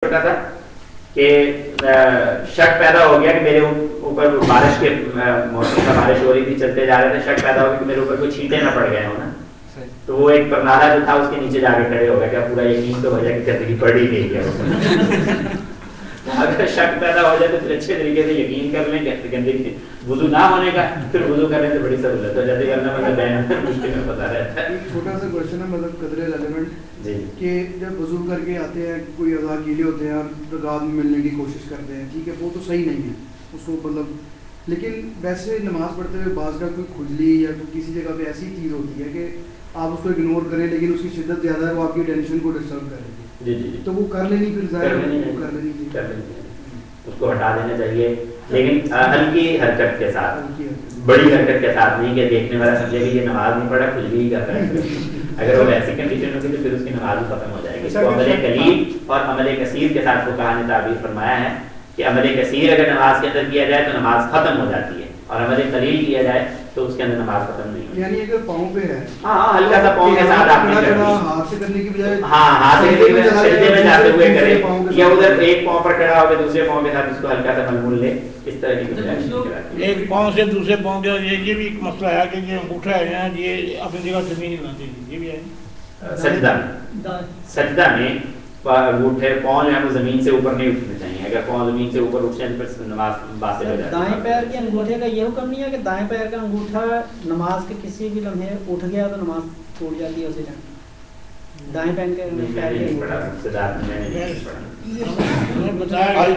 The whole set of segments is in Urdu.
چھوٹا تھا کہ شک پیدا ہو گیا کہ میرے اوپر بارش کے موسم کا بارش ہو رہی تھی، چلتے جا رہے تھے، شک پیدا ہو گیا کہ میرے اوپر کوئی چھینٹے نہ پڑ گئے ہوں نا. تو وہ ایک پرنالہ جو تھا اس کے نیچے جا کے کھڑے ہو گئے کہ پورا یقین تو ہو جائے کہ گندگی پڑ ہی گئی ہے. اگر شک پیدا ہو جائے تو پھر اچھے طریقے سے یقین کر لیں کہ گندگی وضو نہ ہونے کا، پھر وضو کرنے سے بڑی سہولت ہو جاتی ہے. ورنہ مطلب بہن مشکل میں پتا رہتا ہے. چھوٹا سا کوشچن ہے مطلب قدرے ریلیونٹ جی کہ جب وضو کر کے آتے ہیں کوئی اعضاء گیلے ہوتے ہیں اور رکعت میں ملنے کی کوشش کرتے ہیں، ٹھیک ہے وہ تو صحیح نہیں ہے اس کو مطلب، لیکن ویسے نماز پڑھتے ہوئے بعض کا کوئی کھجلی یا کسی جگہ پہ ایسی چیز ہوتی ہے کہ آپ اس کو اگنور کریں لیکن اس کی شدت زیادہ ہے، وہ آپ کی ٹینشن کو ڈسٹرب کر رہی ہے. جی جی تو وہ کر لینی پھر ظاہر کر لینی اس کو ہٹا دینا چاہیے، لیکن ہلکی حرکت کے ساتھ، بڑی حرکت کے ساتھ نہیں کہ دیکھنے والا سمجھے کہ یہ نماز نہیں پڑھا کچھ بھی کر رہا ہے. اگر وہ ایسی کنڈیشن ہوگی تو پھر اس کی نماز بھی ختم ہو جائے گی. اس کو عمل قلیل اور عمل کثیر کے ساتھ فقہاء نے تعبیر فرمایا ہے کہ عمل کثیر اگر نماز کے اندر کیا جائے تو نماز ختم ہو جاتی ہے، اور عمل قلیل کیا جائے تو اس کے اندر نماز ختم نہیں ہوتی. یعنی اگر پاؤں پہ ہے ہاں ہلکا سا پاؤں کے ساتھ آپ نے ہاتھ سے کرنے کی بجائے ہاتھ سے سجدے میں جاتے ہوئے کرے، یا ادھر ایک پاؤں پر کھڑا ہو کے دوسرے پاؤں کے ساتھ اس کو ہلکا سا ملمول لے، اس طرح کی بجائے ایک پاؤں سے دوسرے پاؤں کے. یہ بھی ایک مسئلہ ہے کہ یہ انگوٹھا ہے یہ اپنی جگہ سے نہیں ہونا چاہیے، یہ بھی ہے سجدہ میں انگوٹھے پاؤں جو ہے وہ زمین سے اوپر نہیں اٹھنے چاہیے. اگر پاؤں زمین سے اوپر اٹھ جائیں پھر نماز باطل ہو جاتی ہے. دائیں پیر کے انگوٹھے کا یہ حکم نہیں ہے کہ دائیں پیر کا انگوٹھا نماز کے کسی بھی لمحے اٹھ گیا تو نماز ٹوٹ جاتی ہے اسی ٹائم؟ دائیں پیر کے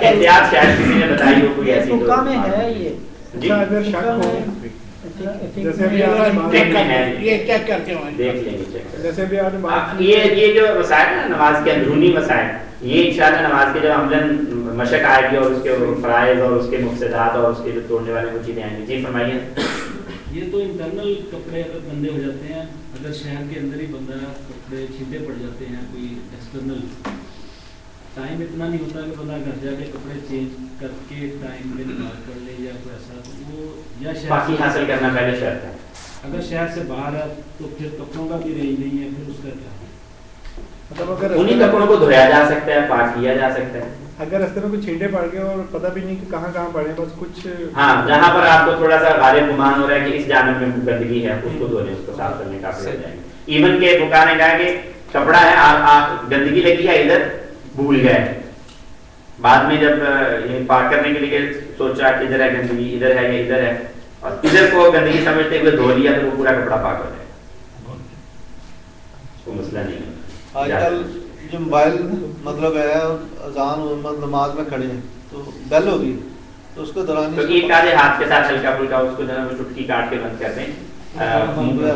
احتیاط شاید کسی نے بتائی ہو کوئی ایسی فقہ میں ہے یہ. یہ جو مسائل ہے نماز کے اندرونی مسائل، یہ انشاءاللہ نماز کے جب عملاً مشق آئے گی اور اس کے فرائض اور اس کے مفسدات اور اس کے جو توڑنے والے وہ چیزیں آئیں گی. جی فرمائیے. یہ تو انٹرنل کپڑے اگر گندے ہو جاتے ہیں، اگر شہر کے اندر ہی بندہ کپڑے چھینٹے پڑ جاتے ہیں، کوئی ایکسٹرنل ٹائم اتنا نہیں ہوتا کہ بندہ گھر جا کے کپڑے چینج کر کے ٹائم میں نماز پڑھ لے یا کوئی ایسا، تو وہ یا پاکی حاصل کرنا پہلے شرط ہے. اگر شہر سے باہر ہے تو پھر کپڑوں کا بھی رینج نہیں ہے، پھر اس کا کیا ہے؟ مطلب انہیں کپڑوں کو دھویا جا سکتا ہے، پاک کیا جا سکتا ہے. اگر راستے میں کچھ چھینٹے پڑ گئے اور پتہ بھی نہیں کہ کہاں کہاں پڑے، بس کچھ ہاں جہاں پر آپ کو تھوڑا سا غالب گمان ہو رہا ہے کہ اس جانب میں گندگی ہے، اس کو دھونے، اس کو صاف کرنے کا ہو جائے گا. ایون کہ فقہاء نے کہا کہ کپڑا ہے گندگی لگی ہے ادھر، بھول گئے، بعد میں جب پاک کرنے کے لیے سوچا کہ ادھر ہے گندگی، ادھر ہے یا ادھر ہے، اور ادھر کو گندگی سمجھتے ہوئے دھو لیا تو وہ پورا کپڑا پاک ہو جائے گا، اس کو مسئلہ نہیں ہے. آج کل جو موبائل مطلب ہے اذان نماز میں کھڑے ہیں تو بیل ہوگی تو اس کو دوران ایک آدھے ہاتھ کے ساتھ ہلکا پھلکا اس کو جو ہے چٹکی کاٹ کے بند کر دیں،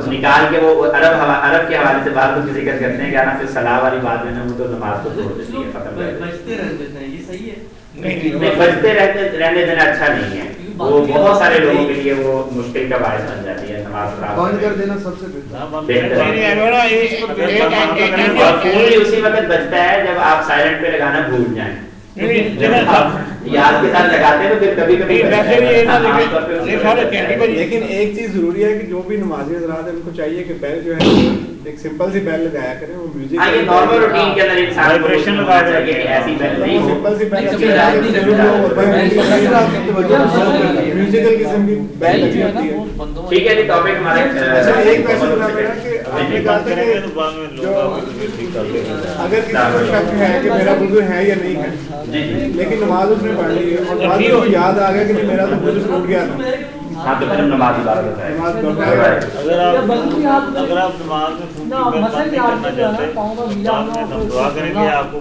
نکال کے. وہ عرب کے حوالے سے بات کو ذکر کرتے ہیں کہ نا پھر صلاح والی بات ہے نا، وہ تو نماز کو توڑ دیتی ہے، ختم کر دیتی ہے. یہ صحیح ہے نہیں، بچتے رہنے دینا اچھا نہیں ہے. وہ بہت سارے لوگوں کے لیے وہ مشکل کا باعث بن جاتی ہے. نماز بند کر دینا سب سے بہتر ہے. اور فون بھی اسی وقت بچتا ہے جب آپ سائلنٹ پہ لگانا بھول جائیں. جب آپ یاد کے ساتھ لگاتے ہیں تو پھر کبھی کبھی. لیکن ایک چیز ضروری ہے کہ جو بھی نمازی حضرات ہیں ان کو چاہیے کہ بیل جو ہے ایک سمپل سی بیل لگایا کریں. وہ میوزک یہ نارمل روٹین کے اندر انسان وائبریشن لگایا جائے کہ ایسی بیل نہیں ہو، سمپل سی بیل میوزیکل قسم کی بیل اچھی ہوتی ہے. ٹھیک ہے جی. ٹاپک ہمارا ایک کویسچن کہ آپ نے کہا تھا کہ جو اگر کسی کو شک ہے کہ میرا وضو ہے یا نہیں ہے، لیکن نماز اس نے پڑھ لی ہے اور بعد میں یاد آ گیا کہ میرا تو وضو ٹوٹ گیا تھا، ہاں تو پھر نماز کی بات ہوتا ہے. اگر آپ نماز میں کرنا چاہتے ہیں، دعا کریں گے آپ کو